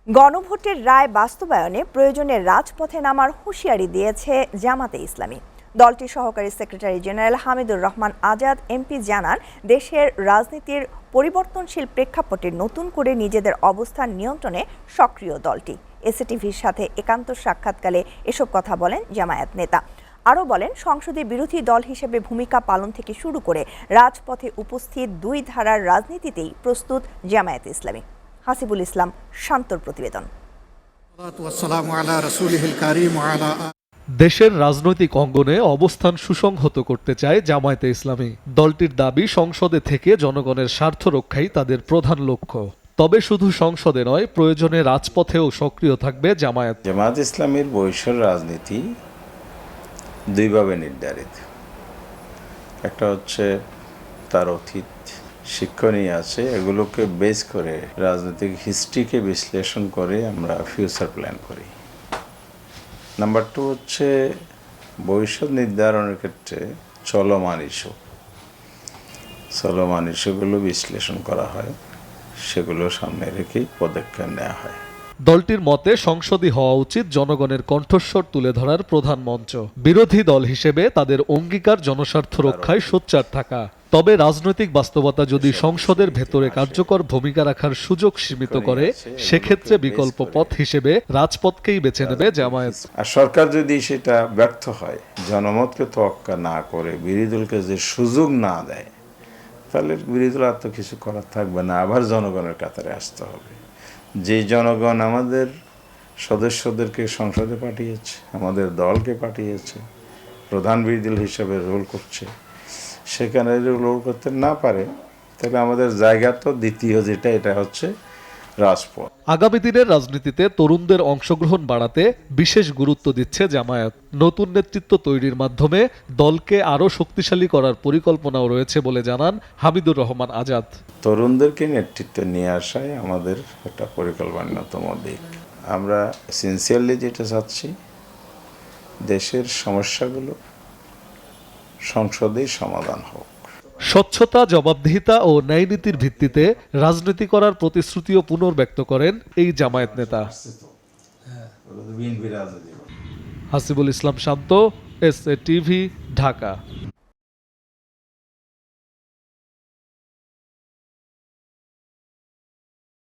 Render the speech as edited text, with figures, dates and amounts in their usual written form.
গণভোটের রায় বাস্তবায়নে প্রয়োজনে রাজপথে নামার হুঁশিয়ারি দিয়েছে জামাতে ইসলামী। দলটির সহকারী secretary general Hamidur Rahman Azad MP জানান, দেশের রাজনীতির পরিবর্তনশীল প্রেক্ষাপটে নতুন করে নিজেদের অবস্থান নিয়ন্ত্রণে সক্রিয় দলটি। এসএটিভির সাথে একান্ত সাক্ষাৎকালে এসব কথা বলেন জামায়াত নেতা। আরও বলেন, সংসদে বিরোধী দল হিসেবে ভূমিকা পালন থেকে শুরু করে রাজপথে উপস্থিত দুই ধারার রাজনীতিতেই প্রস্তুত জামায়াত ইসলামী। হাসিবুল ইসলাম শান্তর প্রতিবেদন। দেশের রাজনৈতিক অঙ্গনে অবস্থান সুসংহত করতে চায় জামায়াতে ইসলামী। দলটির দাবি, সংসদে থেকে জনগণের স্বার্থ রক্ষাই তাদের প্রধান লক্ষ্য। তবে শুধু সংসদে নয়, প্রয়োজনে রাজপথেও সক্রিয় থাকবে জামায়াত। জামায়াত ইসলামীর বৈষম্য রাজনীতি দুইভাবে নির্ধারিত। একটা হচ্ছে তার অতীত শিক্ষণীয় আছে, এগুলোকে বেস করে রাজনৈতিক হিস্ট্রিকে বিশ্লেষণ করে আমরা ফিউচার প্ল্যান করি। নাম্বার 2 হচ্ছে ভবিষ্যৎ নির্ধারণের ক্ষেত্রে চলমান ইস্যুগুলো বিশ্লেষণ করা হয়, সেগুলো সামনে রেখেই পদক্ষেপ নেওয়া হয়। দলটির মতে সংসদই হওয়া উচিত জনগণের কণ্ঠস্বর তুলে ধরার প্রধান মঞ্চ। বিরোধী দল হিসেবে তাদের অঙ্গীকার জনস্বার্থ রক্ষায় সোচ্চার থাকা। তবে রাজনৈতিক বাস্তবতা যদি সংসদের ভেতরে কার্যকর ভূমিকা রাখার সুযোগ সীমিত করে, সেক্ষেত্রে বিকল্প পথ হিসেবে রাজপথকেই বেছে নেবে জামায়াত। আর সরকার যদি সেটা ব্যর্থ হয়, জনমতকে তোয়াক্কা না করে বিরোধী দলকে যে সুযোগ না দেয়, তাহলে বিরোধী দল আর তো কিছু করার থাকবে না, আবার জনগণের কাতারে আসতে হবে। যে জনগণ আমাদের সদস্যদেরকে সংসদে পাঠিয়েছে, আমাদের দলকে পাঠিয়েছে, প্রধান বিরোধী দল হিসেবে রোল করছে, সেখানে রোল করতে না পারে, তাহলে আমাদের জায়গা তো দ্বিতীয় যেটা, এটা হচ্ছে রাজপথ। আগামী দিনের রাজনীতিতে তরুণদের অংশগ্রহণ বাড়াতে বিশেষ গুরুত্ব দিচ্ছে জামায়াত। নতুন নেতৃত্ব তৈরির মাধ্যমে দলকে আরও শক্তিশালী করার পরিকল্পনাও রয়েছে বলে জানান হামিদুর রহমান আজাদ। তরুণদেরকে নেতৃত্বে নিয়ে আসাই আমাদের একটা পরিকল্পনার অন্যতম দিক। আমরা সিনসিয়ারলি যেটা চাচ্ছি, দেশের সমস্যাগুলো সংসদেই সমাধান হোক। স্বচ্ছতা, জবাবদিহিতা ও ন্যায়নীতির ভিত্তিতে রাজনীতি করার প্রতিশ্রুতিও পুনর্ব্যক্ত করেন এই জামায়াত নেতা। হাসিবুল ইসলাম শান্ত, এসএটিভি, ঢাকা।